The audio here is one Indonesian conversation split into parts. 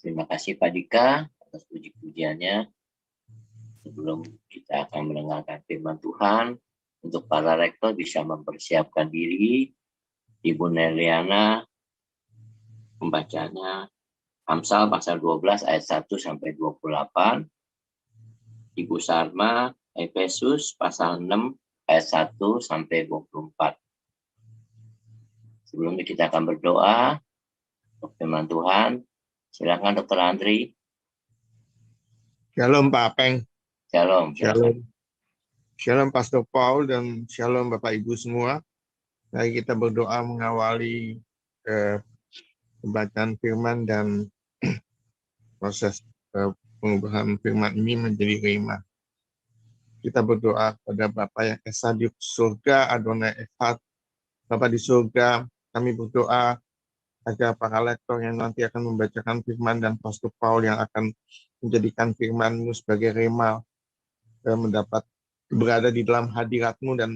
terima kasih Pak Dika atas puji-pujiannya. Sebelum kita akan mendengarkan firman Tuhan, untuk para rektor bisa mempersiapkan diri. Ibu Neliana pembacanya Amsal pasal 12 ayat 1 sampai 28. Ibu Sarma Efesus pasal 6 ayat 1 sampai 24. Sebelumnya kita akan berdoa untuk firman Tuhan. Silakan Dr. Andri. Shalom Pak Apeng. Shalom. Shalom. Shalom Pastor Paul dan shalom Bapak Ibu semua. Mari kita berdoa mengawali pembacaan firman dan proses pengubahan firman ini menjadi rhema. Kita berdoa kepada Bapa yang esa di surga, Adonai Echad. Bapa di surga, kami berdoa agar para lektor yang nanti akan membacakan firman dan Pastor Paul yang akan menjadikan firman-Mu sebagai rhema mendapat berada di dalam hadirat-Mu dan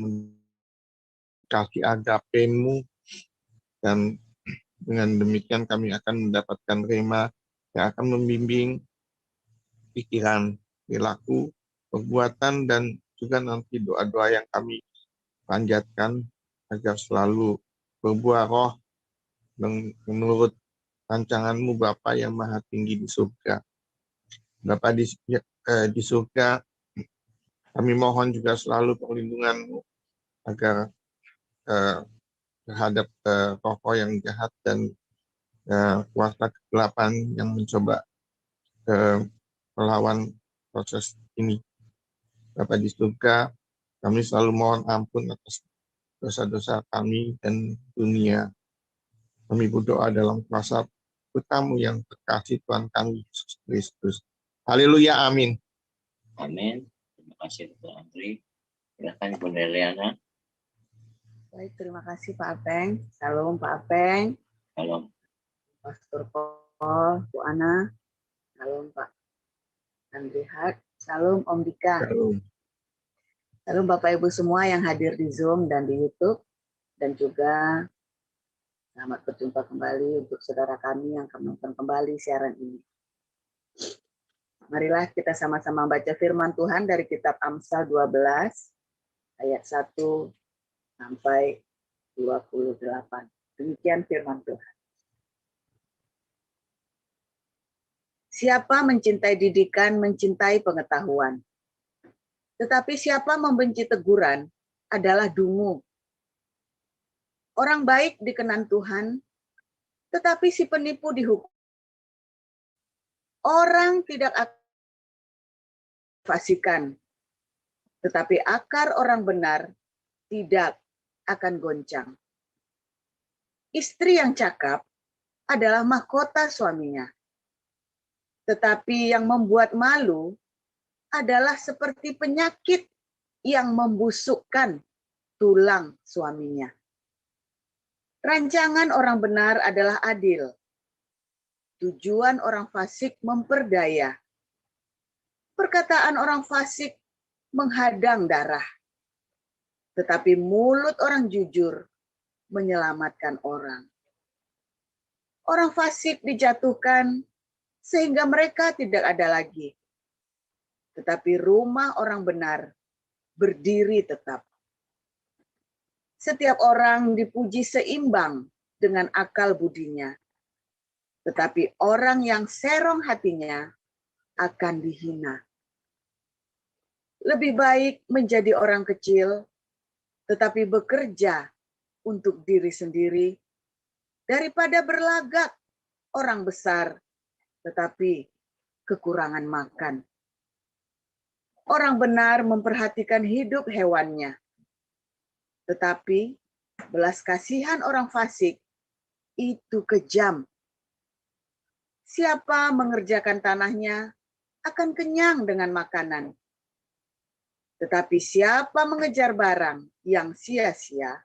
kasih agape-Mu, dan dengan demikian kami akan mendapatkan rhema yang akan membimbing pikiran, perilaku, perbuatan, dan juga nanti doa-doa yang kami panjatkan agar selalu berbuah roh menurut rancangan-Mu Bapa yang maha tinggi di surga. Bapa di surga, kami mohon juga selalu perlindungan-Mu agar terhadap roh yang jahat dan kuasa kegelapan yang mencoba melawan proses ini. Bapa di surga, kami selalu mohon ampun atas dosa-dosa kami dan dunia. Kami berdoa dalam kuasa putra-Mu yang terkasih, Tuhan kami Yesus Kristus. Haleluya, amin. Amin. Terima kasih Dr. Andri. Silakan Ibu Neliana. Baik, terima kasih Pak Apeng. Salam Pak Apeng. Shalom. Pastor Paul, Bu Ana. Salam Pak Andri Hart. Salam Om Dika. Shalom. Salam Bapak Ibu semua yang hadir di Zoom dan di YouTube. Dan juga selamat berjumpa kembali untuk saudara kami yang akan menonton kembali siaran ini. Marilah kita sama-sama baca firman Tuhan dari kitab Amsal 12 ayat 1 sampai 28. Demikian firman Tuhan. Siapa mencintai didikan, mencintai pengetahuan. Tetapi siapa membenci teguran adalah dungu. Orang baik dikenan Tuhan, tetapi si penipu dihukum. Orang tidak akan fasikan, tetapi akar orang benar tidak akan goncang. Istri yang cakap adalah mahkota suaminya, tetapi yang membuat malu adalah seperti penyakit yang membusukkan tulang suaminya. Rancangan orang benar adalah adil. Tujuan orang fasik memperdaya. Perkataan orang fasik menghadang darah. Tetapi mulut orang jujur menyelamatkan orang. Orang fasik dijatuhkan sehingga mereka tidak ada lagi. Tetapi rumah orang benar berdiri tetap. Setiap orang dipuji seimbang dengan akal budinya. Tetapi orang yang serong hatinya akan dihina. Lebih baik menjadi orang kecil, tetapi bekerja untuk diri sendiri, daripada berlagak orang besar, tetapi kekurangan makan. Orang benar memperhatikan hidup hewannya, tetapi belas kasihan orang fasik itu kejam. Siapa mengerjakan tanahnya akan kenyang dengan makanan. Tetapi siapa mengejar barang yang sia-sia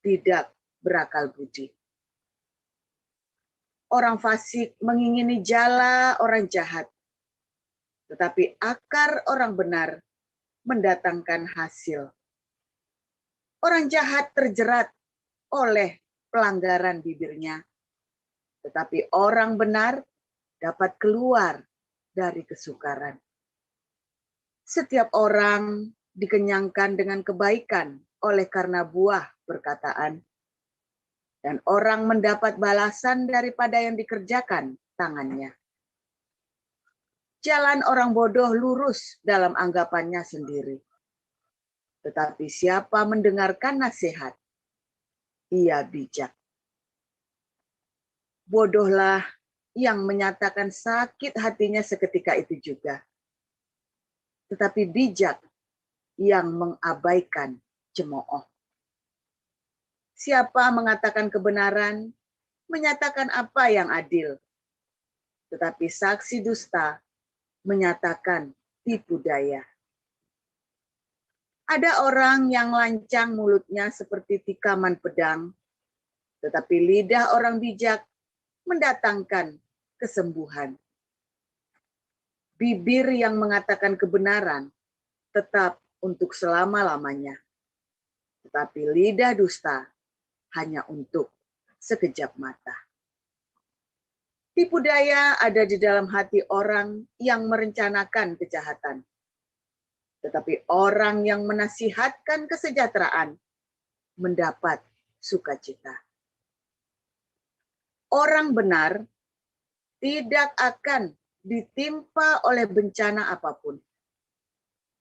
tidak berakal budi. Orang fasik mengingini jala orang jahat, tetapi akar orang benar mendatangkan hasil. Orang jahat terjerat oleh pelanggaran bibirnya, tetapi orang benar dapat keluar dari kesukaran. Setiap orang dikenyangkan dengan kebaikan oleh karena buah perkataan, dan orang mendapat balasan daripada yang dikerjakan tangannya. Jalan orang bodoh lurus dalam anggapannya sendiri, tetapi siapa mendengarkan nasihat, ia bijak. Bodohlah yang menyatakan sakit hatinya seketika itu juga, tetapi bijak yang mengabaikan cemooh. Siapa mengatakan kebenaran, menyatakan apa yang adil, tetapi saksi dusta menyatakan tipu daya. Ada orang yang lancang mulutnya seperti tikaman pedang, tetapi lidah orang bijak mendatangkan kesembuhan. Bibir yang mengatakan kebenaran tetap untuk selama-lamanya, tetapi lidah dusta hanya untuk sekejap mata. Tipu daya ada di dalam hati orang yang merencanakan kejahatan, tetapi orang yang menasihatkan kesejahteraan mendapat sukacita. Orang benar tidak akan ditimpa oleh bencana apapun,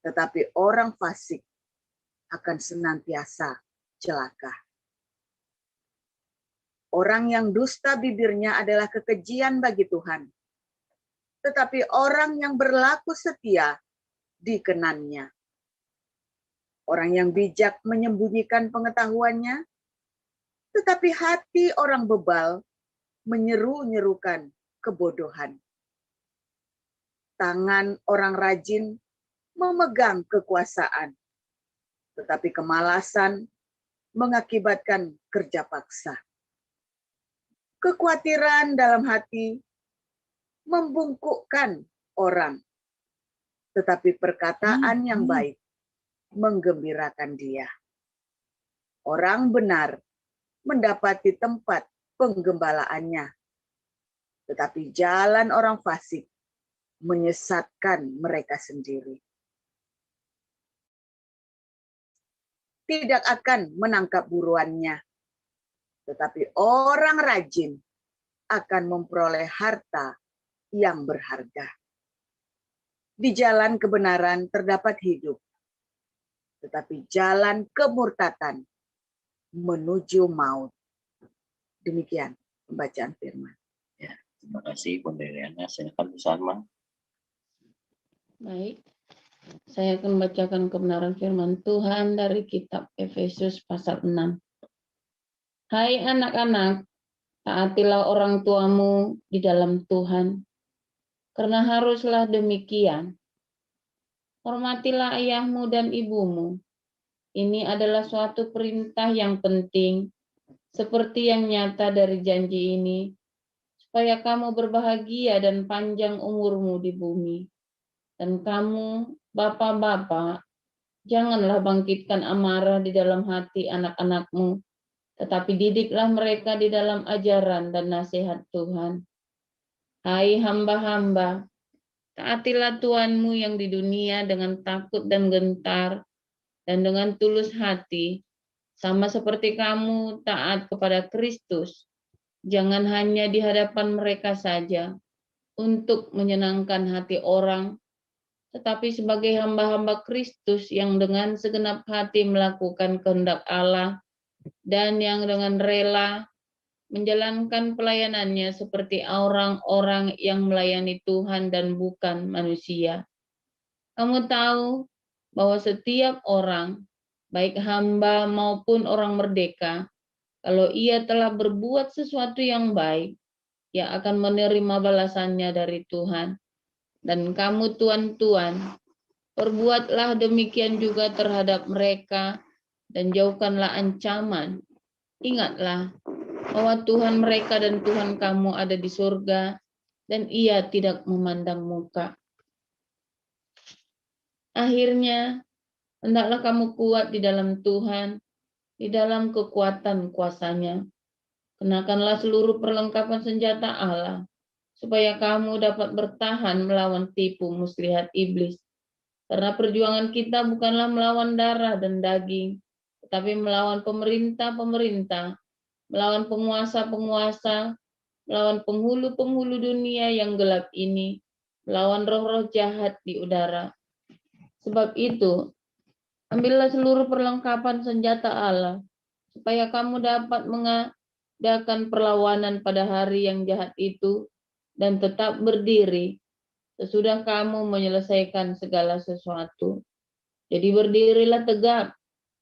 tetapi orang fasik akan senantiasa celaka. Orang yang dusta bibirnya adalah kekejian bagi Tuhan, tetapi orang yang berlaku setia dikenannya. Orang yang bijak menyembunyikan pengetahuannya, tetapi hati orang bebal menyeru-nyerukan kebodohan. Tangan orang rajin memegang kekuasaan, tetapi kemalasan mengakibatkan kerja paksa. Kekhawatiran dalam hati membungkukkan orang, tetapi perkataan yang baik menggembirakan dia. Orang benar mendapati tempat penggembalaannya, tetapi jalan orang fasik menyesatkan mereka sendiri. Tidak akan menangkap buruannya, tetapi orang rajin akan memperoleh harta yang berharga. Di jalan kebenaran terdapat hidup, tetapi jalan kemurtatan menuju maut. Demikian pembacaan firman. Ya, terima kasih Bunda Eliana. Silakan Bu Salma. Baik, saya akan membacakan kebenaran firman Tuhan dari kitab Efesus pasal 6. Hai anak-anak, taatilah orang tuamu di dalam Tuhan, karena haruslah demikian. Hormatilah ayahmu dan ibumu. Ini adalah suatu perintah yang penting, seperti yang nyata dari janji ini, supaya kamu berbahagia dan panjang umurmu di bumi. Dan kamu, bapak-bapak, janganlah bangkitkan amarah di dalam hati anak-anakmu, tetapi didiklah mereka di dalam ajaran dan nasihat Tuhan. Hai hamba-hamba, taatilah Tuhanmu yang di dunia dengan takut dan gentar, dan dengan tulus hati, sama seperti kamu taat kepada Kristus. Jangan hanya di hadapan mereka saja, untuk menyenangkan hati orang, tetapi sebagai hamba-hamba Kristus yang dengan segenap hati melakukan kehendak Allah dan yang dengan rela menjalankan pelayanannya seperti orang-orang yang melayani Tuhan dan bukan manusia. Kamu tahu bahwa setiap orang, baik hamba maupun orang merdeka, kalau ia telah berbuat sesuatu yang baik, ia akan menerima balasannya dari Tuhan. Dan kamu tuan-tuan, perbuatlah demikian juga terhadap mereka dan jauhkanlah ancaman. Ingatlah bahwa Tuhan mereka dan Tuhan kamu ada di surga dan Ia tidak memandang muka. Akhirnya, hendaklah kamu kuat di dalam Tuhan, di dalam kekuatan kuasa-Nya. Kenakanlah seluruh perlengkapan senjata Allah, supaya kamu dapat bertahan melawan tipu muslihat iblis. Karena perjuangan kita bukanlah melawan darah dan daging, tetapi melawan pemerintah-pemerintah, melawan penguasa-penguasa, melawan penghulu-penghulu dunia yang gelap ini, melawan roh-roh jahat di udara. Sebab itu, ambillah seluruh perlengkapan senjata Allah, supaya kamu dapat mengadakan perlawanan pada hari yang jahat itu, dan tetap berdiri sesudah kamu menyelesaikan segala sesuatu. Jadi berdirilah tegap,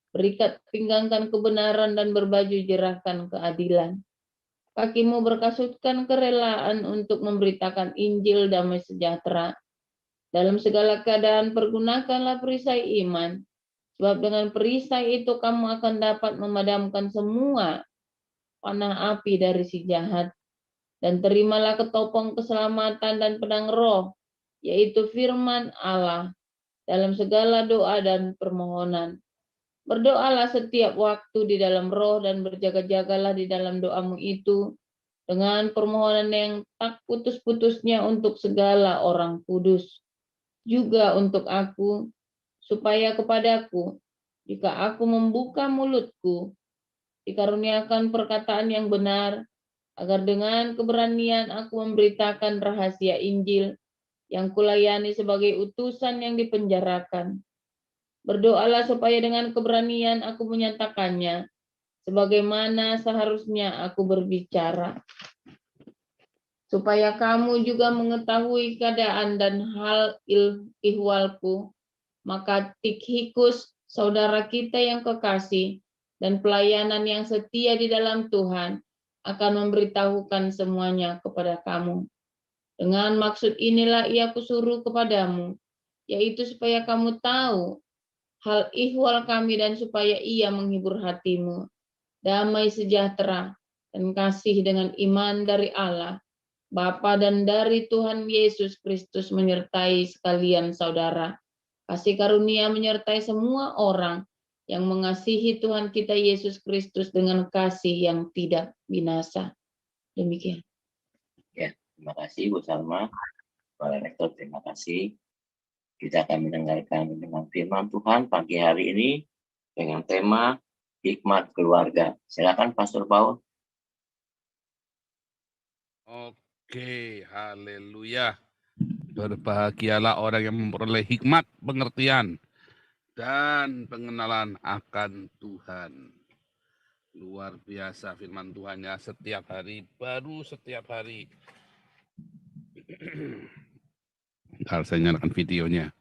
berikat pinggangkan kebenaran dan berbaju jerahkan keadilan. Kakimu berkasutkan kerelaan untuk memberitakan Injil damai sejahtera. Dalam segala keadaan pergunakanlah perisai iman, sebab dengan perisai itu kamu akan dapat memadamkan semua panah api dari si jahat. Dan terimalah ketopong keselamatan dan pedang roh, yaitu firman Allah, dalam segala doa dan permohonan. Berdoalah setiap waktu di dalam roh dan berjaga-jagalah di dalam doamu itu dengan permohonan yang tak putus-putusnya untuk segala orang kudus. Juga untuk aku, supaya kepadaku, jika aku membuka mulutku, dikaruniakan perkataan yang benar, agar dengan keberanian aku memberitakan rahasia Injil yang kulayani sebagai utusan yang dipenjarakan. Berdoalah supaya dengan keberanian aku menyatakannya, sebagaimana seharusnya aku berbicara. Supaya kamu juga mengetahui keadaan dan hal ihwalku, maka Tikhikus, saudara kita yang kekasih, dan pelayanan yang setia di dalam Tuhan, akan memberitahukan semuanya kepada kamu. Dengan maksud inilah ia kusuruh kepadamu, yaitu supaya kamu tahu hal ihwal kami dan supaya ia menghibur hatimu. Damai sejahtera dan kasih dengan iman dari Allah, Bapa dan dari Tuhan Yesus Kristus menyertai sekalian saudara. Kasih karunia menyertai semua orang yang mengasihi Tuhan kita Yesus Kristus dengan kasih yang tidak binasa. Demikian. Ya, terima kasih Bu Salma. Para Rektor, terima kasih. Kita akan mendengarkan dengan firman Tuhan pagi hari ini dengan tema hikmat keluarga. Silakan Pastor Paul. Oke, haleluya. Berbahagialah orang yang memperoleh hikmat, pengertian, dan pengenalan akan Tuhan. Luar biasa firman Tuhan ya, setiap hari, baru setiap hari. Bentar, saya nyalakan videonya.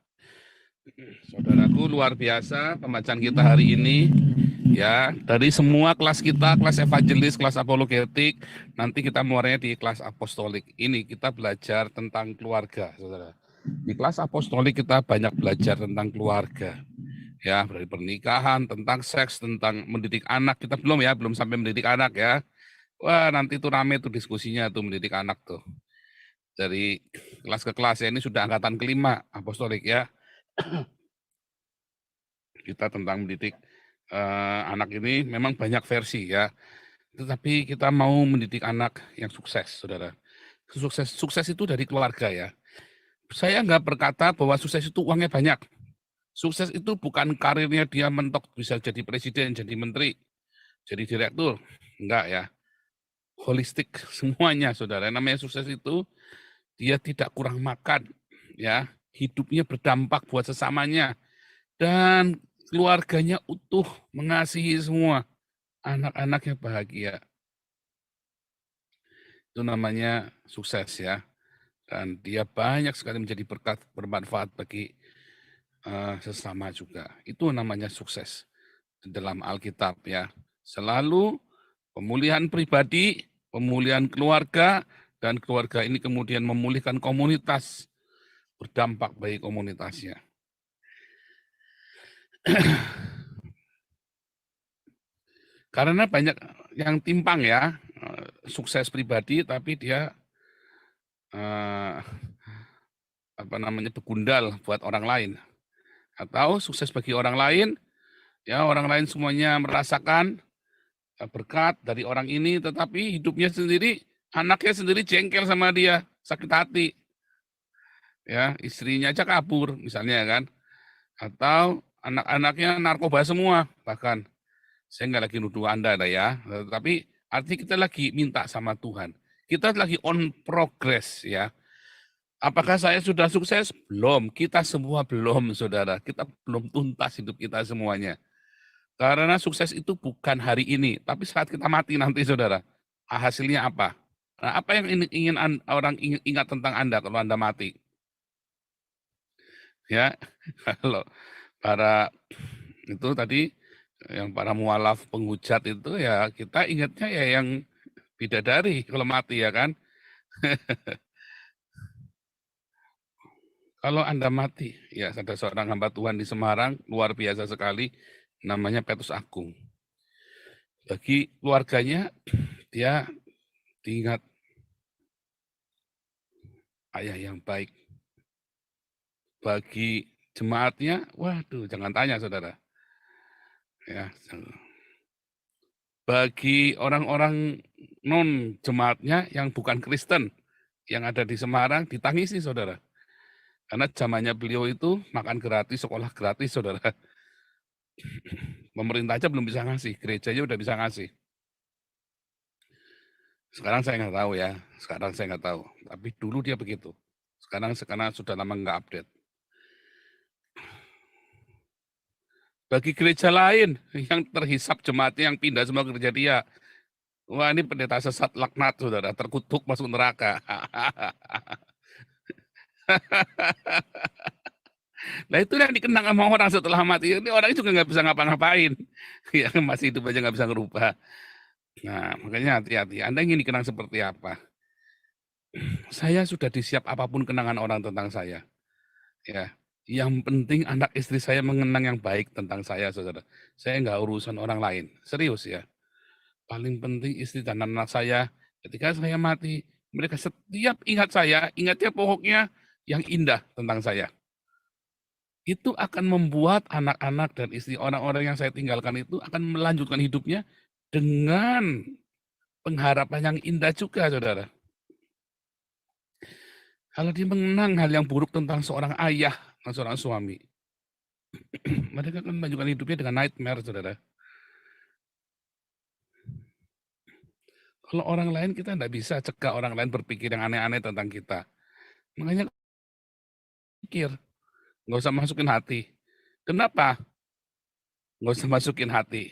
Saudaraku, luar biasa pembacaan kita hari ini. Ya, dari semua kelas kita, kelas evangelis, kelas apologetik, nanti kita muaranya di kelas apostolik. Ini kita belajar tentang keluarga, saudara. Di kelas apostolik kita banyak belajar tentang keluarga. Ya, dari pernikahan, tentang seks, tentang mendidik anak. Kita belum sampai mendidik anak ya. Wah, nanti tuh rame tuh diskusinya tuh mendidik anak tuh. Dari kelas ke kelas ya, ini sudah angkatan kelima apostolik ya. Kita tentang mendidik anak ini memang banyak versi ya. Tetapi kita mau mendidik anak yang sukses, saudara. Sukses itu dari keluarga ya. Saya nggak berkata bahwa sukses itu uangnya banyak. Sukses itu bukan karirnya dia mentok bisa jadi presiden, jadi menteri, jadi direktur. Enggak ya. Holistik semuanya, saudara. Namanya sukses itu dia tidak kurang makan, ya. Hidupnya berdampak buat sesamanya. Dan keluarganya utuh, mengasihi semua. Anak-anaknya bahagia. Itu namanya sukses ya. Dan dia banyak sekali menjadi berkat, bermanfaat bagi sesama juga. Itu namanya sukses dalam Alkitab ya. Selalu pemulihan pribadi, pemulihan keluarga, dan keluarga ini kemudian memulihkan komunitas, berdampak bagi komunitasnya. Karena banyak yang timpang ya, sukses pribadi tapi dia begundal buat orang lain. Atau sukses bagi orang lain, ya orang lain semuanya merasakan berkat dari orang ini, tetapi hidupnya sendiri Anaknya sendiri jengkel sama dia, sakit hati. Ya, istrinya aja kabur misalnya kan. Atau anak-anaknya narkoba semua bahkan. Saya nggak lagi nuduh Anda ya, tapi artinya kita lagi minta sama Tuhan. Kita lagi on progress ya. Apakah saya sudah sukses? Belum. Kita semua belum, saudara. Kita belum tuntas hidup kita semuanya. Karena sukses itu bukan hari ini, tapi saat kita mati nanti, saudara. Hasilnya apa? Nah, apa yang ingin orang ingat tentang Anda kalau Anda mati? Ya, kalau para itu tadi yang para mualaf penghujat itu ya kita ingatnya ya yang bidadari kalau mati ya kan. Kalau Anda mati, ya ada seorang hamba Tuhan di Semarang, luar biasa sekali, namanya Petrus Agung. Bagi keluarganya, dia diingat ayah yang baik. Bagi jemaatnya, waduh jangan tanya saudara. Ya, bagi orang-orang non jemaatnya yang bukan Kristen, yang ada di Semarang, ditangisi saudara. Karena zamannya beliau itu makan gratis, sekolah gratis, saudara. Pemerintah aja belum bisa ngasih, gerejanya udah bisa ngasih. Sekarang saya nggak tahu ya, sekarang saya nggak tahu. Tapi dulu dia begitu. Sekarang sudah lama nggak update. Bagi gereja lain yang terhisap jemaatnya yang pindah semua ke gereja dia. Wah ini pendeta sesat laknat, saudara, terkutuk masuk neraka. Nah itu yang dikenang sama orang setelah mati. Ini orang juga nggak bisa ngapa-ngapain. Ya masih hidup aja nggak bisa ngerubah. Nah makanya hati-hati. Anda ingin dikenang seperti apa? Saya sudah disiap apapun kenangan orang tentang saya. Ya, yang penting anak istri saya mengenang yang baik tentang saya, saudara. Saya nggak urusan orang lain. Serius ya. Paling penting istri dan anak saya. Ketika saya mati, mereka setiap ingat saya, ingatnya pokoknya yang indah tentang saya. Itu akan membuat anak-anak dan istri orang-orang yang saya tinggalkan itu akan melanjutkan hidupnya dengan pengharapan yang indah juga, saudara. Kalau dia mengenang hal yang buruk tentang seorang ayah dan seorang suami, mereka akan melanjutkan hidupnya dengan nightmare, saudara. Kalau orang lain kita tidak bisa cegah orang lain berpikir yang aneh-aneh tentang kita. Makanya pikir, nggak usah masukin hati. Kenapa? Nggak usah masukin hati.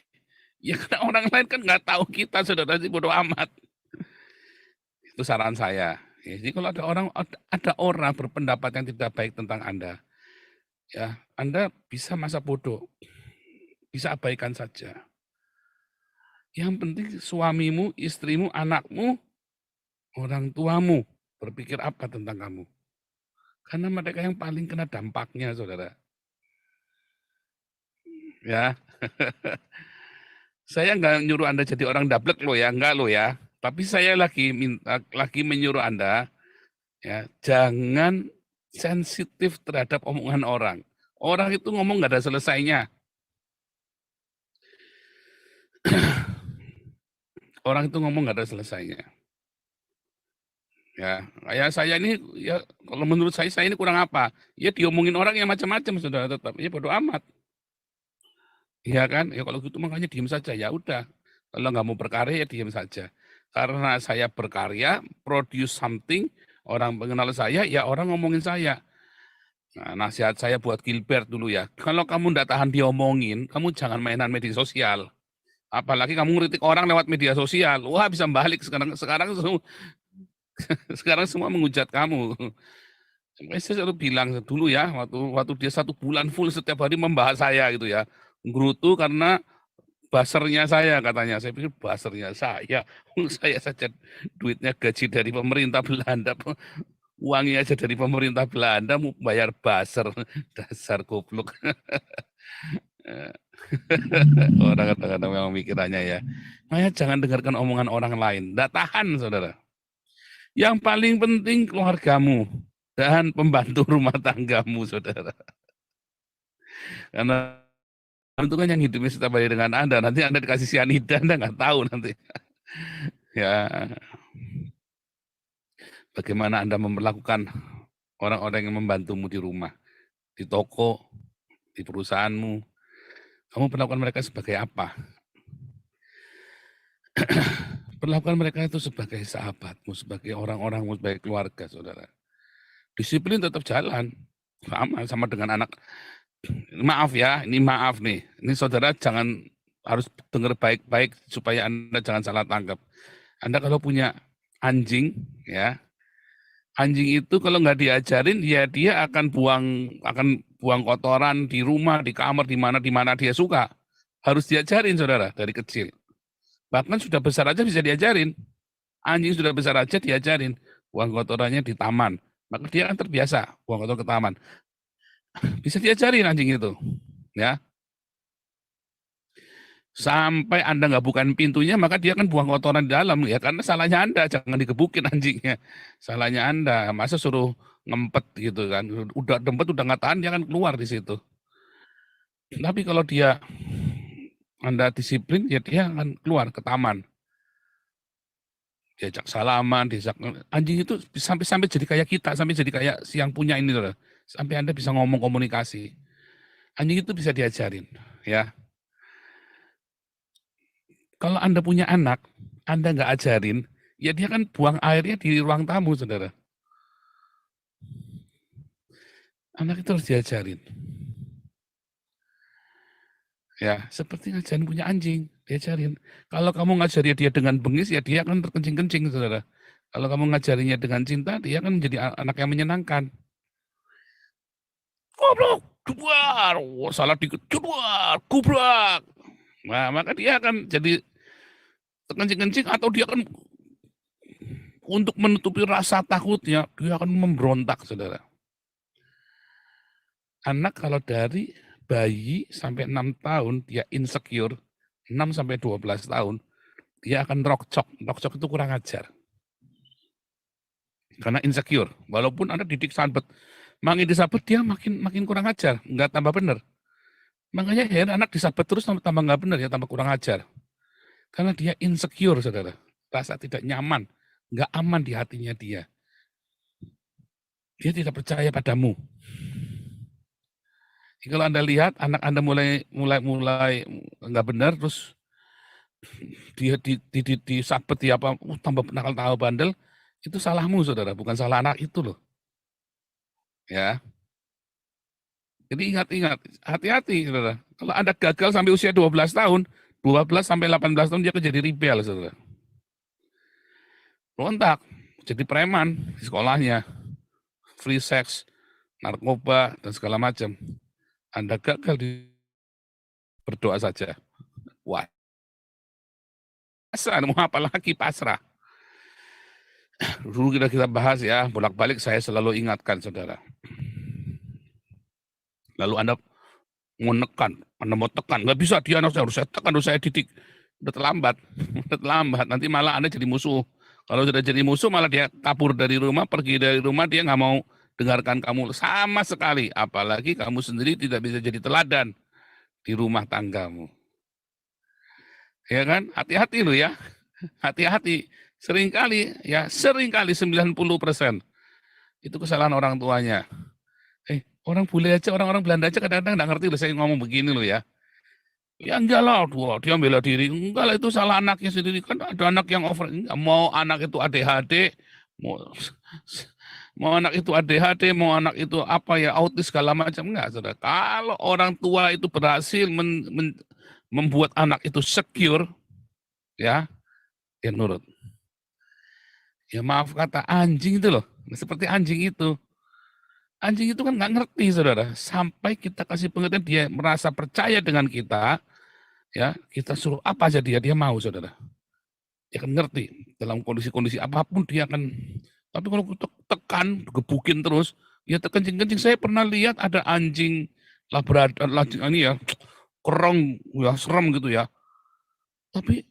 Ya karena orang lain kan nggak tahu kita, saudara, sih bodoh amat. Itu saran saya. Ya, jadi kalau ada orang berpendapat yang tidak baik tentang Anda, ya Anda bisa masa bodoh, bisa abaikan saja. Yang penting suamimu, istrimu, anakmu, orang tuamu berpikir apa tentang kamu. Karena mereka yang paling kena dampaknya, saudara. Ya, saya nggak nyuruh Anda jadi orang dablek loh ya, enggak loh ya. Tapi saya lagi menyuruh Anda, ya jangan sensitif terhadap omongan orang. Orang itu ngomong nggak ada selesainya. Orang itu ngomong nggak ada selesainya. Ya, kayak saya ini, ya kalau menurut saya ini kurang apa? Ya diomongin orang yang macam-macam, saudara, tetap. Ya bodo amat. Iya kan? Ya kalau gitu makanya diem saja, ya udah. Kalau nggak mau berkarya, ya diem saja. Karena saya berkarya, produce something, orang mengenal saya, ya orang ngomongin saya. Nah, nasihat saya buat Gilbert dulu ya, kalau kamu nggak tahan diomongin, kamu jangan mainan media sosial. Apalagi kamu ngeritik orang lewat media sosial, wah bisa balik sekarang semua menghujat kamu. Saya selalu bilang dulu ya, waktu dia 1 bulan full setiap hari membahas saya gitu ya, nggerutu karena basernya saya katanya. Saya pikir basernya saya saja duitnya gaji dari pemerintah Belanda, uangnya aja dari pemerintah Belanda mau bayar baser, dasar goblok. Orang kadang-kadang memang mikirannya ya. Makanya jangan dengarkan omongan orang lain. Nggak tahan, saudara. Yang paling penting keluargamu dan pembantu rumah tanggamu, saudara. Karena itu kan yang hidupnya setiap hari dengan Anda. Nanti Anda dikasih cyanida, Anda nggak tahu nanti. Ya, Bagaimana Anda memperlakukan orang-orang yang membantumu di rumah, di toko, di perusahaanmu. Kamu perlakukan mereka sebagai apa? Perlakukan mereka itu sebagai sahabatmu, sebagai orang-orangmu, sebagai keluarga, saudara. Disiplin tetap jalan. Sama dengan anak. Maaf ya, ini maaf nih. Ini saudara jangan, harus dengar baik-baik supaya Anda jangan salah tangkap. Anda kalau punya anjing, ya, anjing itu kalau nggak diajarin, ya dia akan buang kotoran di rumah, di kamar, di mana dia suka. Harus diajarin, saudara, dari kecil. Bahkan sudah besar aja bisa diajarin. Anjing sudah besar aja diajarin. Buang kotorannya di taman. Maka dia akan terbiasa buang kotor ke taman. Bisa diajarin anjing itu. Ya. Sampai Anda nggak bukain pintunya, maka dia akan buang kotoran di dalam. Ya, karena salahnya Anda, jangan digebukin anjingnya. Salahnya Anda. Masa suruh ngempet gitu kan. Udah dempet, udah nggak tahan, dia akan keluar di situ. Tapi kalau Anda disiplin, ya dia akan keluar ke taman. Diajak salaman, anjing itu sampai jadi kayak kita, sampai jadi kayak si yang punya ini loh. Sampai Anda bisa ngomong komunikasi. Anjing itu bisa diajarin, ya. Kalau Anda punya anak, Anda nggak ajarin, ya dia kan buang airnya di ruang tamu, saudara. Anak itu harus diajarin. Ya, seperti ngajarin punya anjing, diajarin. Kalau kamu ngajari dia dengan bengis, ya dia akan terkencing-kencing, saudara. Kalau kamu ngajarinya dengan cinta, dia akan menjadi anak yang menyenangkan. Goblok, duar, salah dikit, duar, gubrak. Nah, maka dia akan jadi terkencing-kencing, atau dia akan untuk menutupi rasa takutnya, dia akan memberontak, saudara. Anak kalau dari bayi sampai 6 tahun, dia insecure, 6 sampai 12 tahun, dia akan rokcok. Rokcok itu kurang ajar. Karena insecure. Walaupun Anda didik sabet, makin disabet dia makin kurang ajar, nggak tambah benar. Makanya anak disabet terus tambah nggak benar, ya tambah kurang ajar. Karena dia insecure, saudara. Rasa tidak nyaman, nggak aman di hatinya dia. Dia tidak percaya padamu. Jadi kalau Anda lihat anak Anda mulai nggak benar, terus dia disabet, tambah nakal, tambah bandel, itu salahmu, saudara, bukan salah anak itu loh. Ya. Jadi ingat, hati-hati, saudara. Kalau Anda gagal sampai usia 12 tahun, 12 sampai 18 tahun dia akan jadi rebel, saudara. Berontak, jadi preman di sekolahnya, free sex, narkoba, dan segala macam. Anda gagal, berdoa saja. Wah, pasrah, mau apa lagi pasrah. Dulu kita bahas ya, bolak-balik saya selalu ingatkan, saudara. Lalu Anda mau nekan, Anda mau tekan, nggak bisa, dia harus saya tekan, harus saya didik. Udah terlambat, nanti malah Anda jadi musuh. Kalau sudah jadi musuh, malah dia kabur dari rumah, pergi dari rumah, dia nggak mau dengarkan kamu sama sekali. Apalagi kamu sendiri tidak bisa jadi teladan di rumah tanggamu. Ya kan? Hati-hati loh ya. Hati-hati. Seringkali 90% itu kesalahan orang tuanya. Orang bule aja, orang-orang Belanda aja kadang-kadang nggak ngerti loh saya ngomong begini loh ya. Ya enggak lah, dia bela diri. Enggak lah, itu salah anaknya sendiri. Kan ada anak yang over. Enggak, mau anak itu ADHD, mau anak itu ADHD, mau anak itu apa ya, autis segala macam. Enggak, saudara. Kalau orang tua itu berhasil membuat anak itu secure, ya nurut. Ya maaf kata, anjing itu loh. Seperti anjing itu. Anjing itu kan nggak ngerti, saudara. Sampai kita kasih pengertian, dia merasa percaya dengan kita, ya kita suruh apa aja dia mau, saudara. Dia akan ngerti dalam kondisi-kondisi apapun dia akan. Tapi kalau kita tekan, gebukin terus, ya terkencing-kencing. Saya pernah lihat ada anjing labrador, ini ya kerong, ya serem gitu ya. Tapi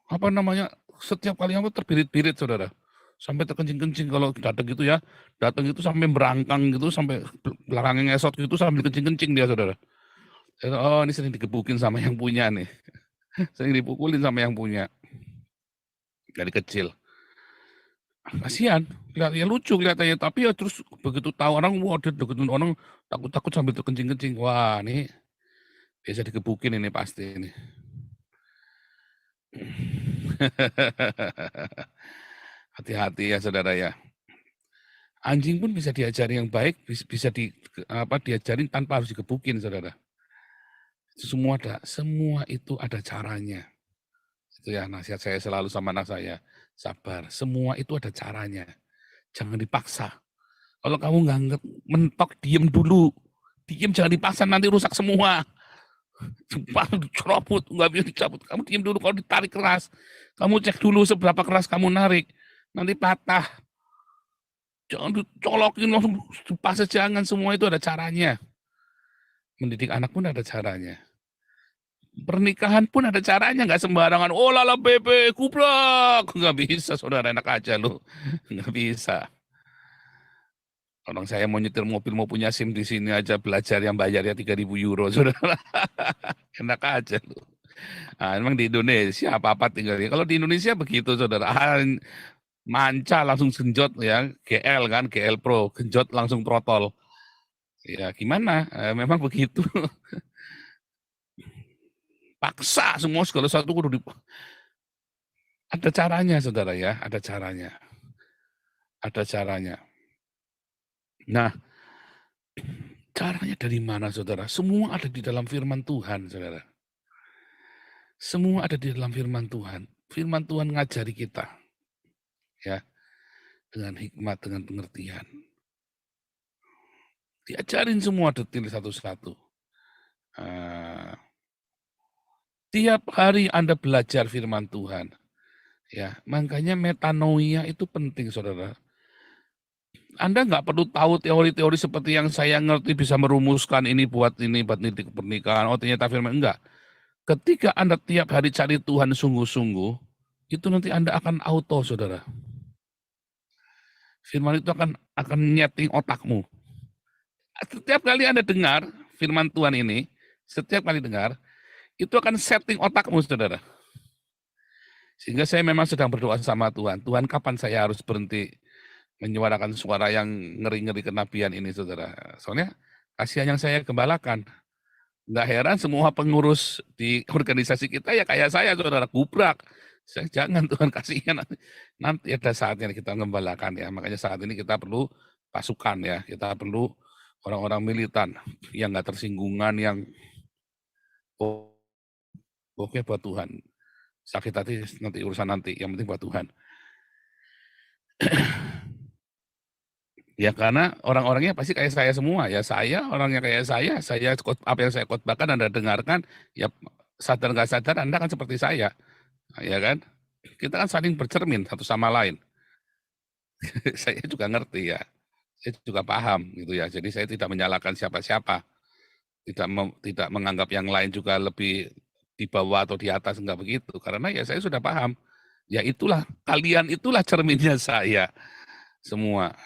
apa namanya, setiap kali aku terbirit-birit, saudara. Sampai terkencing-kencing kalau datang gitu ya. Datang itu sampai berangkang gitu, sampai belakangnya ngesot gitu, sambil kencing-kencing dia, saudara. Oh, ini sering digebukin sama yang punya nih. Sering dipukulin sama yang punya. Dari kecil. kasihan, ya lucu kelihatannya, tapi ya terus begitu tahu orang, wah dia deketin orang takut-takut sambil terkencing-kencing. Wah, ini biasa digebukin ini pasti ini. Hati-hati ya saudara ya. Anjing pun bisa diajari yang baik, bisa diajarin tanpa harus digebukin saudara. Semua itu ada caranya. Itu ya nasihat saya selalu sama anak saya. Sabar, semua itu ada caranya. Jangan dipaksa. Kalau kamu nggak mentok, diem dulu. Diem, jangan dipaksa, nanti rusak semua. Dicerobot, nggak bisa dicabut. Kamu diem dulu, kalau ditarik keras. Kamu cek dulu seberapa keras kamu narik. Nanti patah. Jangan dicolokin langsung pas, jangan, semua itu ada caranya. Mendidik anak pun ada caranya. Pernikahan pun ada caranya, nggak sembarangan. Oh lala bebe, kublak. Nggak bisa, saudara, enak aja lu. Nggak bisa. Orang saya mau nyetir mobil, mau punya SIM di sini aja belajar yang bayarnya 3.000 euro, saudara. Enak aja lu. Nah, memang di Indonesia apa-apa tinggal. Kalau di Indonesia begitu, saudara. Manca langsung genjot ya, GL kan, GL Pro, genjot langsung throttle. Ya gimana, memang begitu. Paksa semua segala satu kudu ada caranya saudara ya, ada caranya. Ada caranya. Nah, caranya dari mana saudara? Semua ada di dalam firman Tuhan saudara. Semua ada di dalam firman Tuhan. Firman Tuhan ngajari kita. Ya, dengan hikmat, dengan pengertian. Diajarin semua detail satu-satu. Tiap hari Anda belajar firman Tuhan. Ya, makanya metanoia itu penting, saudara. Anda nggak perlu tahu teori-teori seperti yang saya ngerti bisa merumuskan ini buat nitik pernikahan. Oh, ternyata firman enggak. Ketika Anda tiap hari cari Tuhan sungguh-sungguh, itu nanti Anda akan auto, saudara. Firman itu akan nyeting otakmu. Setiap kali Anda dengar firman Tuhan ini, setiap kali dengar, itu akan setting otakmu, saudara. Sehingga saya memang sedang berdoa sama Tuhan. Tuhan, kapan saya harus berhenti menyuarakan suara yang ngeri-ngeri kenabian ini, saudara. Soalnya kasihan yang saya gembalakan. Nggak heran semua pengurus di organisasi kita ya kayak saya, saudara, gubrak. Jangan, Tuhan, kasihan. Nanti ada saatnya kita gembalakan ya. Makanya saat ini kita perlu pasukan ya. Kita perlu orang-orang militan yang nggak tersinggungan, yang oke buat Tuhan. Sakit hati nanti urusan nanti, yang penting buat Tuhan. Ya karena orang-orangnya pasti kayak saya semua, ya saya orangnya kayak saya apa yang saya khotbahkan Anda dengarkan, ya sadar nggak sadar Anda kan seperti saya, ya kan? Kita kan saling bercermin satu sama lain. Saya juga ngerti ya, saya juga paham gitu ya, jadi saya tidak menyalahkan siapa-siapa, tidak menganggap yang lain juga lebih di bawah atau di atas, enggak begitu, karena ya saya sudah paham, ya itulah, kalian itulah cerminnya saya, semua.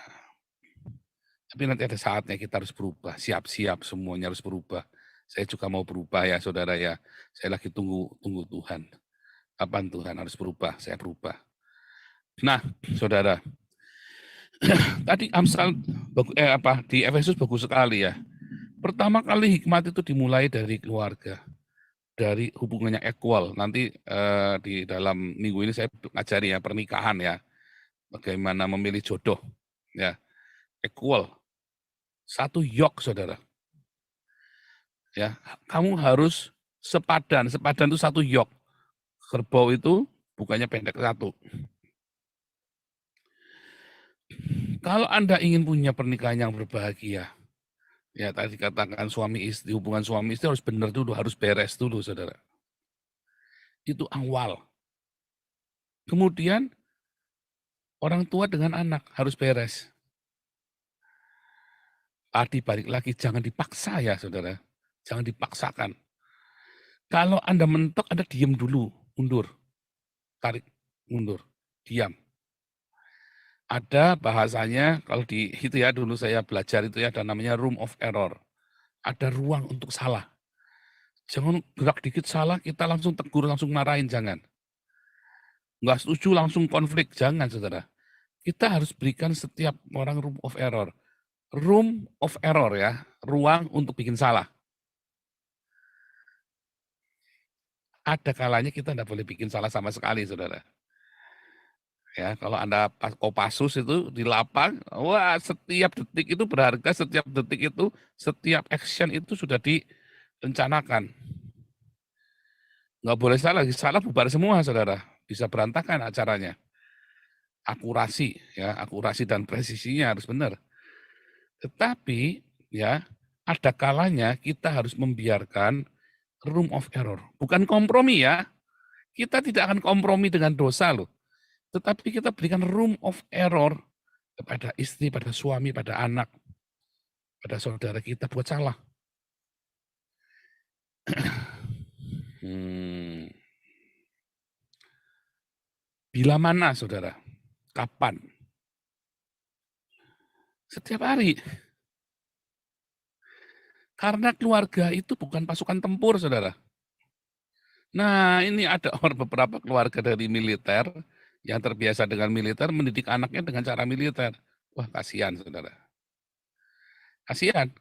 Tapi nanti ada saatnya kita harus berubah, siap-siap semuanya harus berubah. Saya juga mau berubah ya saudara ya, saya lagi tunggu Tuhan. Kapan Tuhan harus berubah, saya berubah. Nah saudara, tadi Amsal di Efesus bagus sekali ya. Pertama kali hikmat itu dimulai dari keluarga. Dari hubungannya equal. Nanti di dalam minggu ini saya ngajari ya pernikahan ya, bagaimana memilih jodoh ya, equal, satu yok saudara. Ya, kamu harus sepadan itu satu yok. Kerbau itu bukannya pendek satu. Kalau Anda ingin punya pernikahan yang berbahagia, ya tadi katakan suami istri, hubungan suami istri harus benar dulu, harus beres dulu saudara. Itu awal. Kemudian orang tua dengan anak harus beres. Tadi balik lagi, jangan dipaksa ya saudara. Jangan dipaksakan. Kalau Anda mentok, Anda diam dulu, mundur. Tarik, mundur, diam. Ada bahasanya, kalau di itu ya dulu saya belajar itu ya, ada namanya room of error. Ada ruang untuk salah. Jangan gerak dikit salah, kita langsung tegur, langsung marahin, jangan. Nggak setuju, langsung konflik, jangan saudara. kita harus berikan setiap orang room of error. Room of error ya, ruang untuk bikin salah. Ada kalanya kita tidak boleh bikin salah sama sekali, saudara. Ya, kalau Anda Kopassus itu di lapang, wah setiap detik itu berharga, setiap detik itu, setiap action itu sudah direncanakan. Nggak boleh salah bubar semua, saudara. Bisa berantakan acaranya. Akurasi, ya, akurasi dan presisinya harus benar. Tetapi ya ada kalanya kita harus membiarkan room of error. Bukan kompromi ya. Kita tidak akan kompromi dengan dosa loh. Tetapi kita berikan room of error kepada istri, pada suami, pada anak, pada saudara kita buat salah. Bila mana saudara? Kapan? Setiap hari. Karena keluarga itu bukan pasukan tempur, saudara. Nah, ini ada beberapa keluarga dari militer yang terbiasa dengan militer mendidik anaknya dengan cara militer. Wah, kasihan, saudara. Kasihan.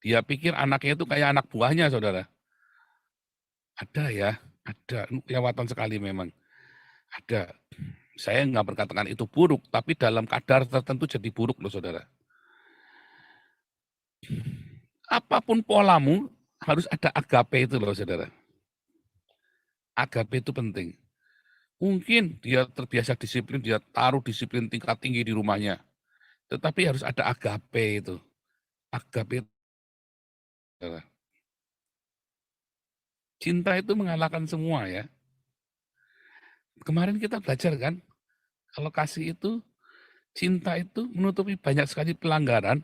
Dia pikir anaknya itu kayak anak buahnya, saudara. Ada ya, ada. Kelewatan sekali memang. Ada. Saya nggak berkatakan itu buruk, tapi dalam kadar tertentu jadi buruk loh, saudara. Apapun polamu, harus ada agape itu loh, saudara. Agape itu penting. Mungkin dia terbiasa disiplin, dia taruh disiplin tingkat tinggi di rumahnya. Tetapi harus ada agape itu. Agape itu, saudara. Cinta itu mengalahkan semua ya. Kemarin kita belajar kan, kalau kasih itu, cinta itu menutupi banyak sekali pelanggaran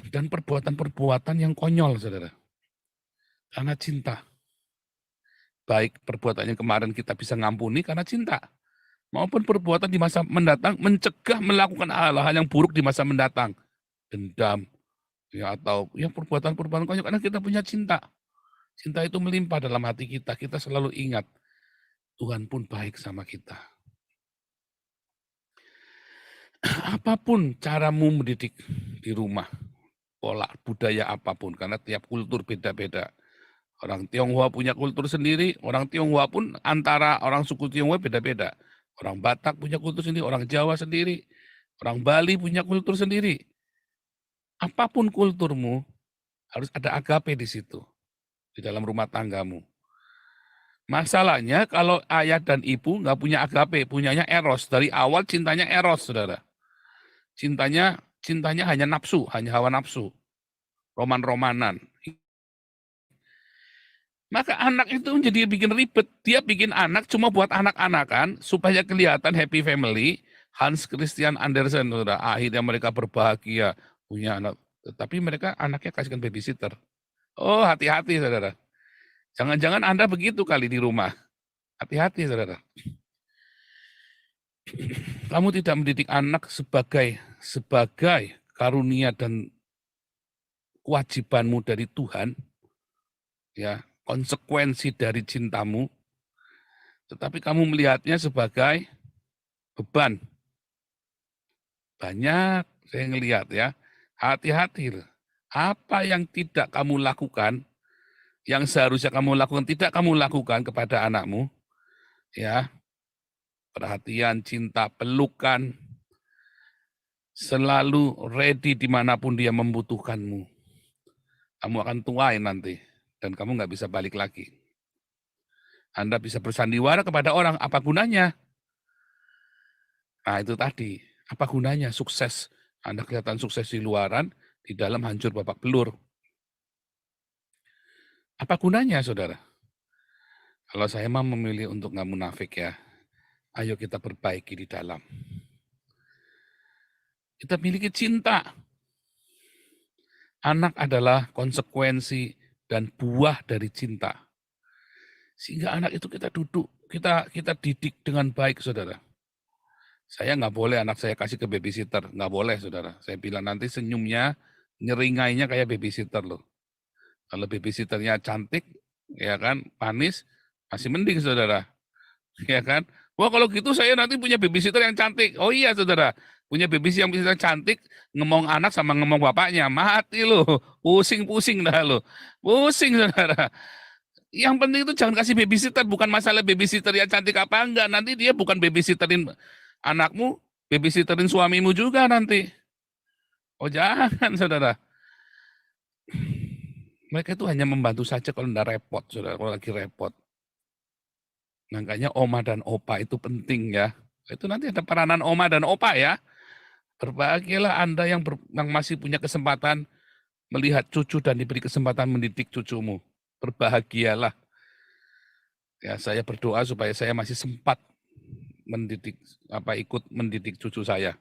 dan perbuatan-perbuatan yang konyol, saudara. Karena cinta. Baik perbuatan yang kemarin kita bisa ngampuni karena cinta. Maupun perbuatan di masa mendatang mencegah melakukan hal-hal yang buruk di masa mendatang. Dendam, ya atau ya perbuatan-perbuatan konyol karena kita punya cinta. Cinta itu melimpah dalam hati kita. Kita selalu ingat Tuhan pun baik sama kita. Apapun caramu mendidik di rumah, pola budaya apapun, karena tiap kultur beda-beda. Orang Tionghoa punya kultur sendiri, orang Tionghoa pun antara orang suku Tionghoa beda-beda. Orang Batak punya kultur sendiri, orang Jawa sendiri, orang Bali punya kultur sendiri. Apapun kulturmu, harus ada agape di situ, di dalam rumah tanggamu. Masalahnya kalau ayah dan ibu nggak punya agape, punyanya eros. Dari awal cintanya eros, saudara. Cintanya hanya nafsu, hanya hawa nafsu. Roman-romanan. Maka anak itu jadi bikin ribet. Dia bikin anak cuma buat anak-anakan supaya kelihatan happy family. Hans Christian Andersen, saudara. Akhirnya mereka berbahagia punya anak. Tetapi mereka anaknya kasihkan babysitter. Oh, hati-hati, saudara. Jangan-jangan Anda begitu kali di rumah. Hati-hati, saudara. Kamu tidak mendidik anak sebagai karunia dan kewajibanmu dari Tuhan, ya, konsekuensi dari cintamu, tetapi kamu melihatnya sebagai beban. Banyak saya ngelihat ya, hati-hati. Apa yang tidak kamu lakukan, yang seharusnya kamu lakukan, tidak kamu lakukan kepada anakmu, ya, perhatian, cinta, pelukan, selalu ready dimanapun dia membutuhkanmu. Kamu akan tuain nanti, dan kamu nggak bisa balik lagi. Anda bisa bersandiwara kepada orang, apa gunanya? Nah itu tadi, apa gunanya sukses? Anda kelihatan sukses di luaran, di dalam hancur babak belur. Apa gunanya, saudara? Kalau saya mah memilih untuk nggak munafik ya, ayo kita perbaiki di dalam. Kita miliki cinta. Anak adalah konsekuensi dan buah dari cinta. Sehingga anak itu kita kita didik dengan baik, saudara. Saya nggak boleh anak saya kasih ke babysitter, nggak boleh, saudara. Saya bilang nanti senyumnya, nyeringainya kayak babysitter loh. Kalau babysitternya cantik, ya kan, manis, masih mending, saudara. Ya kan, Wah kalau gitu saya nanti punya babysitter yang cantik. Oh iya saudara, punya babysitter yang bisa cantik, ngomong anak sama ngomong bapaknya, mati lo, pusing-pusing dah lo, pusing saudara. Yang penting itu jangan kasih babysitter, bukan masalah babysitter yang cantik apa enggak. Nanti dia bukan babysitterin anakmu, babysitterin suamimu juga nanti. Oh jangan saudara. Mereka itu hanya membantu saja kalau tidak repot, saudara, kalau lagi repot. Makanya oma dan opa itu penting ya. Itu nanti ada peranan oma dan opa ya. Berbahagialah Anda yang masih punya kesempatan melihat cucu dan diberi kesempatan mendidik cucumu. Berbahagialah. Ya, saya berdoa supaya saya masih sempat mendidik ikut mendidik cucu saya.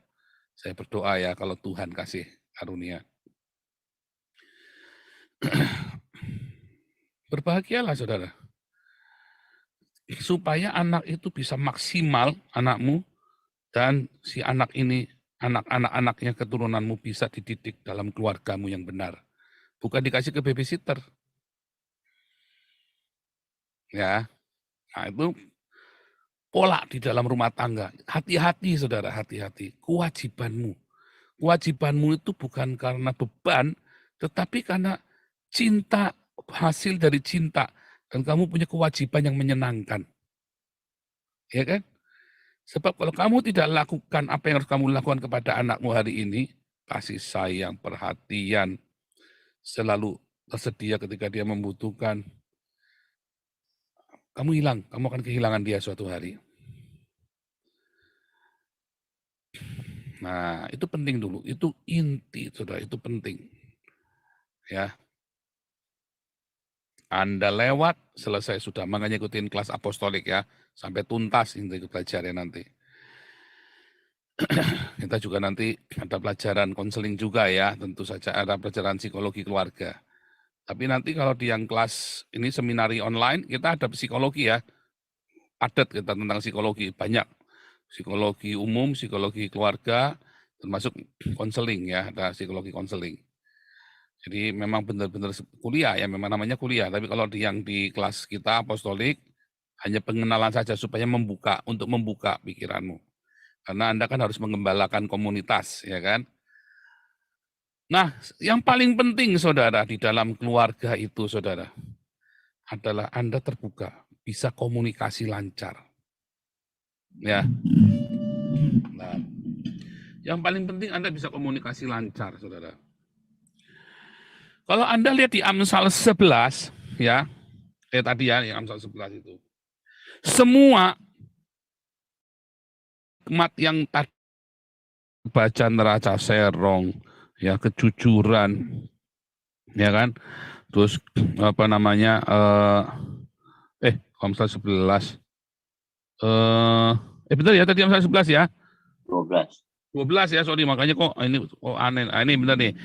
Saya berdoa ya kalau Tuhan kasih karunia. Berbahagialah saudara. Supaya anak itu bisa maksimal, anakmu, dan si anak ini, anak-anaknya keturunanmu bisa dididik dalam keluargamu yang benar. Bukan dikasih ke babysitter. Ya, nah itu pola di dalam rumah tangga. Hati-hati saudara, hati-hati. Kewajibanmu. Kewajibanmu itu bukan karena beban, tetapi karena cinta, hasil dari cinta. Dan kamu punya kewajiban yang menyenangkan. Ya kan? Sebab kalau kamu tidak lakukan apa yang harus kamu lakukan kepada anakmu hari ini, kasih sayang, perhatian, selalu tersedia ketika dia membutuhkan, kamu hilang, kamu akan kehilangan dia suatu hari. Nah, itu penting dulu, itu inti, saudara, itu penting. Ya. Anda lewat, selesai sudah, makanya ikutin kelas apostolik ya, sampai tuntas ikut pelajaran nanti. Kita juga nanti ada pelajaran konseling juga ya, tentu saja ada pelajaran psikologi keluarga. Tapi nanti kalau di yang kelas ini seminari online, kita ada psikologi ya, padat kita tentang psikologi, banyak. Psikologi umum, psikologi keluarga, termasuk konseling ya, ada psikologi konseling. Jadi memang benar-benar kuliah ya, memang namanya kuliah. Tapi kalau yang di kelas kita apostolik, hanya pengenalan saja supaya untuk membuka pikiranmu. Karena Anda kan harus mengembalakan komunitas, ya kan? Nah, yang paling penting saudara di dalam keluarga itu saudara, adalah Anda terbuka, bisa komunikasi lancar. Ya. Nah, yang paling penting Anda bisa komunikasi lancar, saudara. Kalau Anda lihat di Amsal 11, ya, tadi ya, yang Amsal 11 itu. Semua hikmat yang tadi baca neraca serong, ya, kejujuran, ya kan, terus apa namanya, Amsal 11, benar ya tadi Amsal 11 ya? 12 ya, sorry, makanya kok ini aneh, ini benar nih.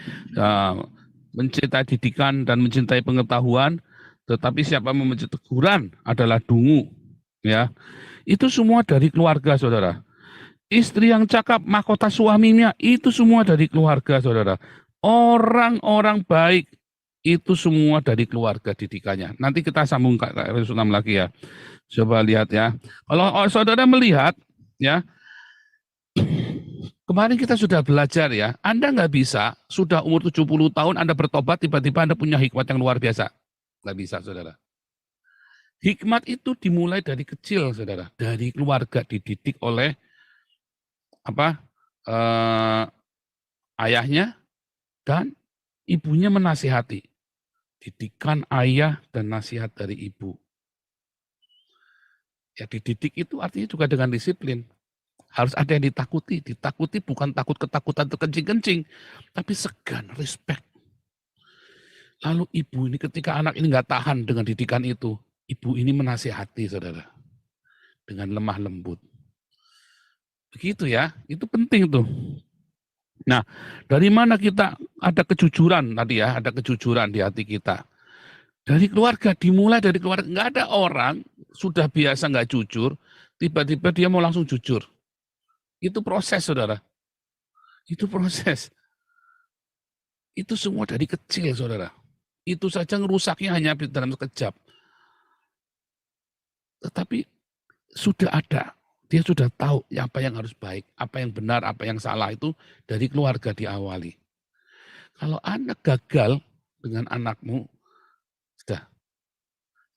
Mencintai didikan dan mencintai pengetahuan, tetapi siapa membenci teguran adalah dungu, ya. Itu semua dari keluarga, saudara. Istri yang cakap mahkota suaminya, itu semua dari keluarga, saudara. Orang-orang baik itu semua dari keluarga didikannya. Nanti kita sambung ke ayat 6 lagi ya. Coba lihat ya. Kalau saudara melihat ya, kemarin kita sudah belajar ya, Anda nggak bisa, sudah umur 70 tahun Anda bertobat, tiba-tiba Anda punya hikmat yang luar biasa. Nggak bisa, saudara. Hikmat itu dimulai dari kecil, saudara. Dari keluarga, dididik oleh ayahnya dan ibunya menasihati. Didikan ayah dan nasihat dari ibu. Ya, dididik itu artinya juga dengan disiplin. Harus ada yang ditakuti. Ditakuti bukan takut ketakutan terkencing-kencing, tapi segan, respect. Lalu ibu ini ketika anak ini nggak tahan dengan didikan itu, ibu ini menasihati, saudara. Dengan lemah lembut. Begitu ya, itu penting tuh. Nah, dari mana kita ada kejujuran tadi ya, ada kejujuran di hati kita. Dari keluarga, dimulai dari keluarga. Nggak ada orang sudah biasa nggak jujur, tiba-tiba dia mau langsung jujur. Itu proses, saudara. Itu proses. Itu semua dari kecil, saudara. Itu saja ngerusaknya hanya dalam sekejap. Tetapi sudah ada Dia sudah tahu apa yang harus baik, apa yang benar, apa yang salah itu dari keluarga diawali. Kalau Anda gagal dengan anakmu, sudah.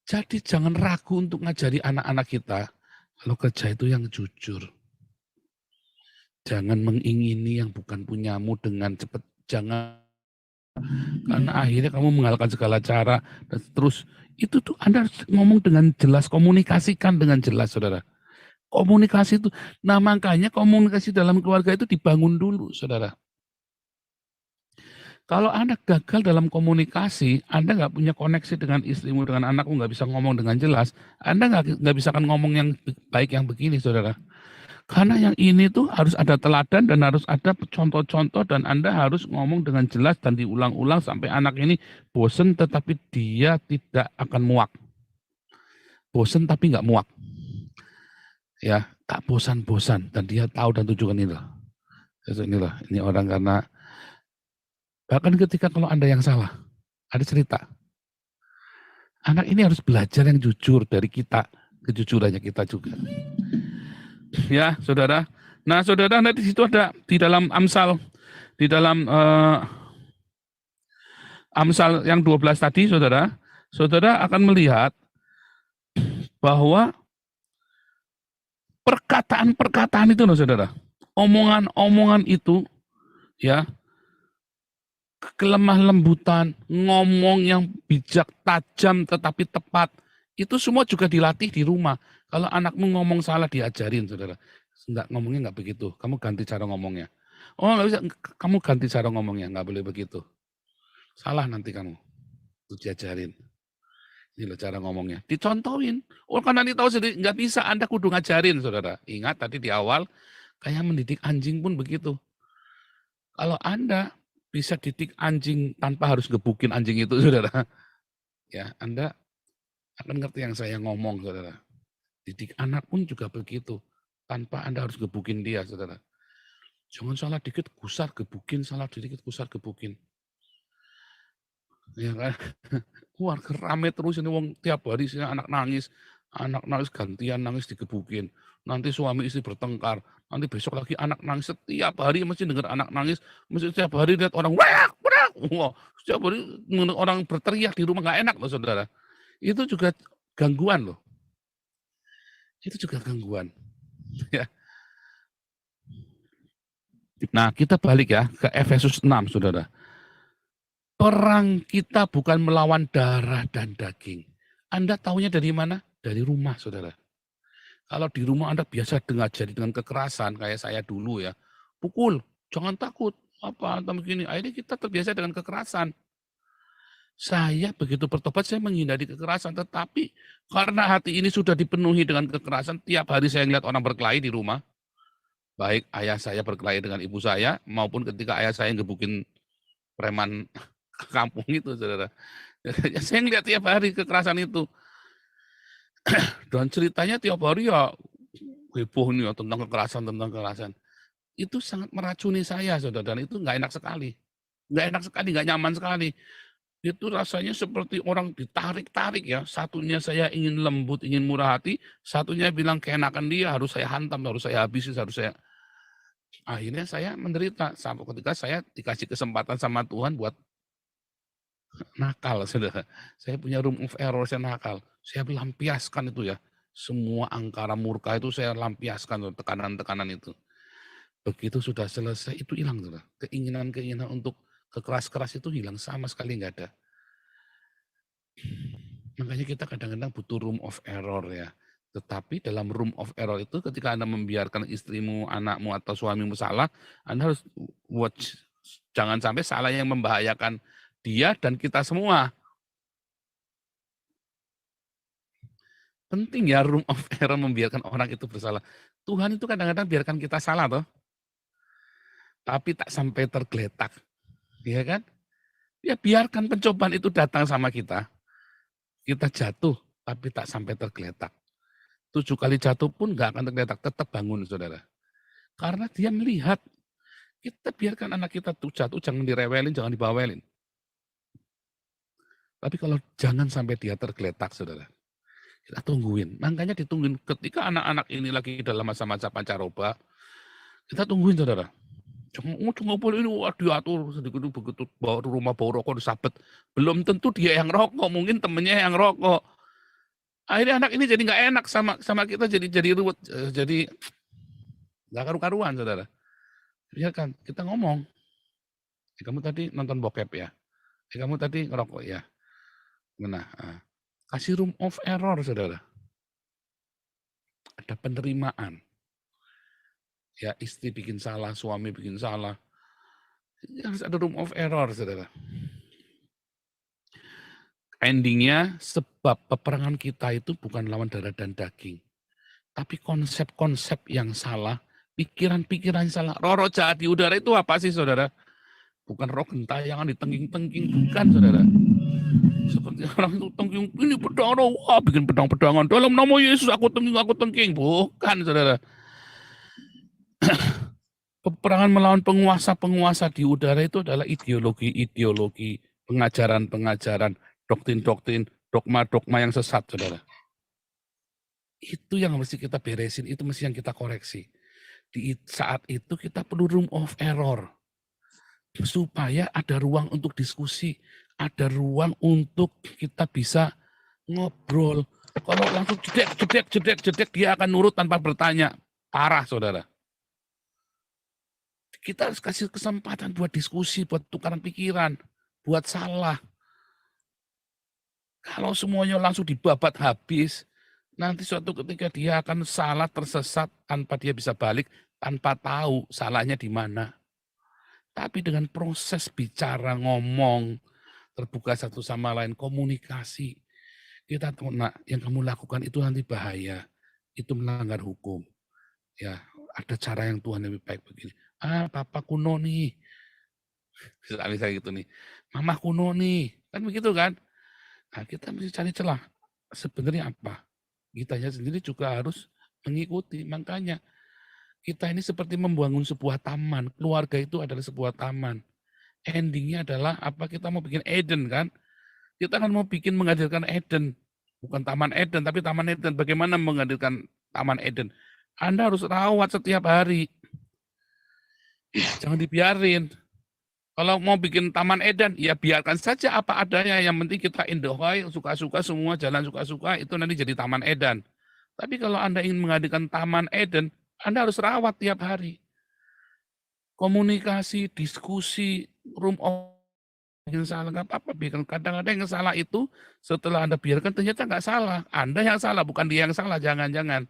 Jadi jangan ragu untuk ngajari anak-anak kita, kalau kerja itu yang jujur. Jangan mengingini yang bukan punyamu dengan cepat. Jangan, karena akhirnya kamu menghalalkan segala cara. Dan terus, itu tuh Anda harus ngomong dengan jelas, komunikasikan dengan jelas, saudara. Komunikasi itu, nah makanya komunikasi dalam keluarga itu dibangun dulu, saudara. Kalau Anda gagal dalam komunikasi, Anda nggak punya koneksi dengan istrimu, dengan anakmu, nggak bisa ngomong dengan jelas, Anda nggak bisa kan ngomong yang baik yang begini, saudara. Karena yang ini tuh harus ada teladan dan harus ada contoh-contoh dan Anda harus ngomong dengan jelas dan diulang-ulang sampai anak ini bosen tetapi dia tidak akan muak. Bosen tapi nggak muak. Ya, tak bosan-bosan dan dia tahu dan tujuan inilah. Ini orang karena bahkan ketika kalau Anda yang salah, ada cerita. Anak ini harus belajar yang jujur dari kita, kejujurannya kita juga. Ya, saudara. Nah, saudara, nanti di situ ada di dalam Amsal, di dalam Amsal yang 12 tadi, saudara, saudara akan melihat bahwa perkataan-perkataan itu, loh, saudara, omongan-omongan itu, ya, kelemah lembutan, ngomong yang bijak, tajam tetapi tepat, itu semua juga dilatih di rumah. Kalau anakmu ngomong salah diajarin, saudara. Enggak, ngomongnya enggak begitu. Kamu ganti cara ngomongnya. Oh, enggak bisa. Kamu ganti cara ngomongnya, enggak boleh begitu. Salah nanti kamu. Itu diajarin. Ini loh cara ngomongnya. Dicontohin. Oh, kan nanti tahu sendiri, enggak bisa. Anda kudu ngajarin, saudara. Ingat tadi di awal, kayak mendidik anjing pun begitu. Kalau Anda bisa didik anjing tanpa harus gebukin anjing itu, saudara. Ya, Anda akan ngerti yang saya ngomong, saudara. Didik anak pun juga begitu. Tanpa Anda harus gebukin dia, saudara. Jangan salah dikit, gusar, gebukin. Salah dikit, gusar, gebukin. Ya kan? Keluarga rame terus ini, wong tiap hari sih anak nangis gantian nangis digebukin. Nanti suami istri bertengkar. Nanti besok lagi anak nangis. Setiap hari mesti dengar anak nangis. Mesti setiap hari lihat orang wak. Wah, setiap hari orang berteriak di rumah nggak enak loh, saudara. Itu juga gangguan loh. Itu juga gangguan. Ya. Nah, kita balik ya ke Efesus 6, saudara. Perang kita bukan melawan darah dan daging. Anda taunya dari mana? Dari rumah, saudara. Kalau di rumah Anda biasa dengan kekerasan, kayak saya dulu ya, pukul, jangan takut, apa, atau begini. Akhirnya kita terbiasa dengan kekerasan. Saya begitu bertobat, saya menghindari kekerasan. Tetapi karena hati ini sudah dipenuhi dengan kekerasan, tiap hari saya melihat orang berkelahi di rumah. Baik ayah saya berkelahi dengan ibu saya, maupun ketika ayah saya ngebukin preman kampung itu, saudara. Saya ngeliat tiap hari kekerasan itu. Dan ceritanya tiap hari ya heboh nih ya, tentang kekerasan. Itu sangat meracuni saya, saudara. Dan itu nggak enak sekali. Nggak nyaman sekali. Itu rasanya seperti orang ditarik-tarik ya. Satunya saya ingin lembut, ingin murah hati. Satunya bilang keenakan dia, harus saya hantam, harus saya habisi, harus saya... Akhirnya saya menderita. Sampai ketika saya dikasih kesempatan sama Tuhan buat nakal, saudara. Saya punya room of error, saya nakal. Saya lampiaskan itu ya. Semua angkara murka itu saya lampiaskan, tekanan-tekanan itu. Begitu sudah selesai, itu hilang, saudara. Keinginan-keinginan untuk keras-keras itu hilang, sama sekali nggak ada. Makanya kita kadang-kadang butuh room of error ya. Tetapi dalam room of error itu ketika Anda membiarkan istrimu, anakmu, atau suamimu salah, Anda harus watch. Jangan sampai salah yang membahayakan dia dan kita semua. Penting ya room of error, membiarkan orang itu bersalah. Tuhan itu kadang-kadang biarkan kita salah toh. Tapi tak sampai tergeletak. Ya kan? Ya biarkan pencobaan itu datang sama kita. Kita jatuh, tapi tak sampai tergeletak. 7 kali jatuh pun nggak akan tergeletak, tetap bangun, saudara. Karena dia melihat, kita biarkan anak kita tuh jatuh, jangan direwelin, jangan dibawelin. Tapi kalau jangan sampai dia tergeletak, saudara. Kita tungguin. Makanya ditungguin ketika anak-anak ini lagi dalam masa-masa pancaroba, kita tungguin, saudara. Cuma boleh ini diatur sedikit begitu bawa rumah bawa rokok disabet. Belum tentu dia yang rokok, mungkin temennya yang rokok. Akhirnya anak ini jadi nggak enak sama kita, jadi ruwet, jadi nggak karu-karuan, saudara. Biarkan kita ngomong. Kamu tadi nonton bokep ya? Kamu tadi ngerokok ya? Nah, kasih room of error, saudara. Ada penerimaan. Ya, istri bikin salah, suami bikin salah. Harus ada room of error, saudara. Endingnya, sebab peperangan kita itu bukan lawan darah dan daging. Tapi konsep-konsep yang salah, pikiran-pikiran salah. Roh jahat di udara itu apa sih, saudara? Bukan roh gentayangan ditengking-tengking, bukan, saudara. Seperti orang itu tengking, ini pedang roh, wah bikin pedang-pedangan. Dalam nama Yesus aku tengking. Bukan, saudara. Peperangan melawan penguasa-penguasa di udara itu adalah ideologi-ideologi, pengajaran-pengajaran, doktrin-doktrin, dogma-dogma yang sesat, saudara. Itu yang mesti kita beresin, itu mesti yang kita koreksi. Di saat itu kita perlu room of error. Supaya ada ruang untuk diskusi, ada ruang untuk kita bisa ngobrol. Kalau langsung jedek, dia akan nurut tanpa bertanya. Parah, saudara. Kita harus kasih kesempatan buat diskusi, buat tukaran pikiran, buat salah. Kalau semuanya langsung dibabat habis, nanti suatu ketika dia akan salah, tersesat, tanpa dia bisa balik, tanpa tahu salahnya di mana. Tapi dengan proses bicara, ngomong, terbuka satu sama lain, komunikasi, kita tahu, nak, yang kamu lakukan itu nanti bahaya, itu melanggar hukum. Ya, ada cara yang Tuhan lebih baik begini. Papa kuno nih. Misalnya saya gitu nih. Mama kuno nih. Kan begitu kan? Nah, kita mesti cari celah. Sebenarnya apa? Kitanya sendiri juga harus mengikuti. Makanya kita ini seperti membangun sebuah taman. Keluarga itu adalah sebuah taman. Endingnya adalah apa? Kita mau bikin Eden kan? Kita kan mau bikin menghadirkan Eden. Bukan Taman Eden, tapi Taman Eden. Bagaimana menghadirkan Taman Eden? Anda harus rawat setiap hari. Jangan dibiarin. Kalau mau bikin Taman Eden, ya biarkan saja apa adanya. Yang penting kita enjoy, suka-suka semua, jalan suka-suka, itu nanti jadi Taman Eden. Tapi kalau Anda ingin menghadirkan Taman Eden, Anda harus rawat tiap hari. Komunikasi, diskusi, room of yang salah, nggak apa-apa. Kadang-kadang yang salah itu, setelah Anda biarkan, ternyata nggak salah. Anda yang salah, bukan dia yang salah, jangan-jangan.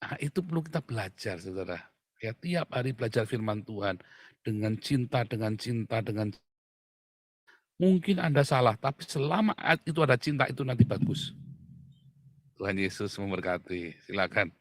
Nah, itu perlu kita belajar, saudara. Ya, tiap hari belajar firman Tuhan dengan cinta. Mungkin Anda salah, tapi selama itu ada cinta, itu nanti bagus. Tuhan Yesus memberkati. Silakan.